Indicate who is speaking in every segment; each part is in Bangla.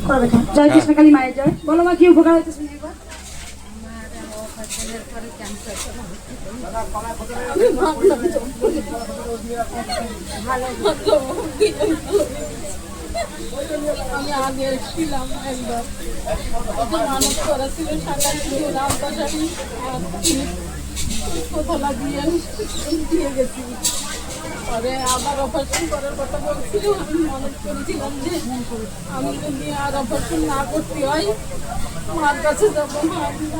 Speaker 1: করবে কেন? জয় কৃষ্ণ কালী মায়ের জয়। বলো মা কি উপকার হয়েছে শুনি একবার।
Speaker 2: আমি আগে এসেছিলাম একবার, মানুষ করা ছিল সকাল থেকে রাত 10টা কোথাও দিয়ে গেছি। পরে আবার অপারেশন করার কথা বলছিল। আমি মনে করেছিলাম যে আমি যদি আর অপারেশন না করতে হয় মার কাছে যাবো, মা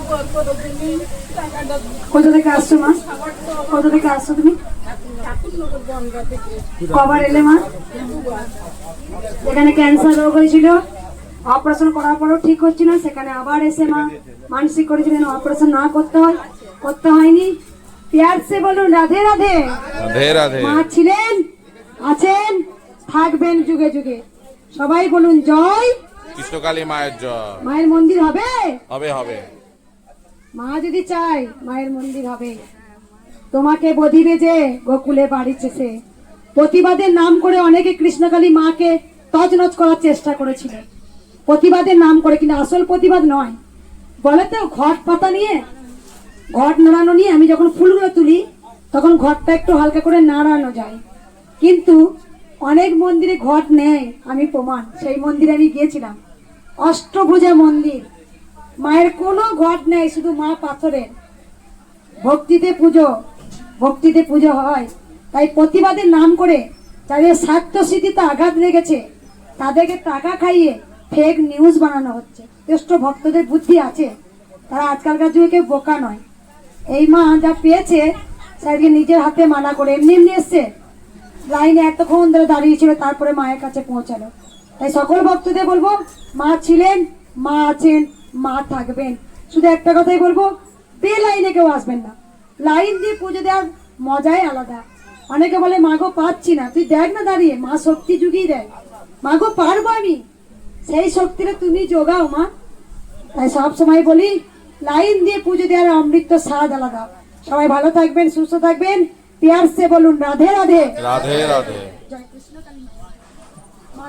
Speaker 2: করার জন্য টাকাটা।
Speaker 1: কোথা থেকে আসছো মা? কোথা থেকে আসছো তুমি?
Speaker 2: ঠাকুরনগর গঙ্গা থেকে।
Speaker 1: কবার এলে মা? এখানে ক্যান্সার রোগ হয়েছিল, অপারেশন করার পরও ঠিক হচ্ছিল, সেখানে আবার এসে মা মানসিক করেছিলেন অপারেশন না করতে হয়, করতে হয়নি। প্যার সে বলুন রাধে রাধে।
Speaker 3: রাধে রাধে।
Speaker 1: মা ছিলেন, আছেন, থাকবেন যুগে যুগে। সবাই বলুন জয়
Speaker 3: কৃষ্ণকালী মায়ের জয়।
Speaker 1: মায়ের মন্দির হবে,
Speaker 3: হবে হবে।
Speaker 1: মা যদি চাই মায়ের মন্দির হবে। তোমাকে বধিরে যে গোকুলে বাড়িছে সে। প্রতিবাদের নাম করে অনেকে কৃষ্ণকালী মাকে তছনছ করার চেষ্টা করেছিল, প্রতিবাদের নাম করে, কিন্তু আসল প্রতিবাদ নয়। বলে তো ঘট পাতা নিয়ে, ঘট নাড়ানো নিয়ে, আমি যখন ফুলগুলো তুলি তখন ঘটটা একটু হালকা করে নাড়ানো যায়, কিন্তু অনেক মন্দিরে ঘট নেই, আমি প্রমাণ। সেই মন্দিরে আমি গিয়েছিলাম, অষ্টভুজা মন্দির, মায়ের কোনো ঘট নেই, শুধু মা পাথরের। ভক্তিতে পুজো, ভক্তিতে পুজো হয়। তাই প্রতিবাদের নাম করে যাদের স্বার্থ স্মৃতিতে আঘাত লেগেছে তাদেরকে টাকা খাইয়ে ফেক নিউজ বানানো হচ্ছে। যথেষ্ট ভক্তদের বুদ্ধি আছে, তারা আজকালকার যুগে কেউ বোকা নয়। এই মা যা পেয়েছে সেটাকে নিজের হাতে মালা করে এমনি এমনি এসছে, লাইনে এতক্ষণ ধরে দাঁড়িয়েছিল, তারপরে মায়ের কাছে পৌঁছালো। তাই সকল ভক্তদের বলবো, মা ছিলেন, মা আছেন, মা থাকবেন। শুধু একটা কথাই বলবো, লাইনে কেউ আসবেন না। লাইন দিয়ে পুজো দেওয়ার মজাই আলাদা। অনেকে বলে মাগো পাচ্ছি না, তুই দেখ না দাঁড়িয়ে, মা শক্তি জুগিয়ে দেয়। মাগো পারবো আমি, সেই শক্তিটা তুমি যোগাও মা। তাই সব সময় বলি, লাইন দিয়ে পুজো দেওয়ার অমৃত স্বাদ আলাদা। সবাই ভালো থাকবেন, সুস্থ থাকবেন। প্যার সে বলুন রাধে রাধে।
Speaker 3: রাধে রাধে।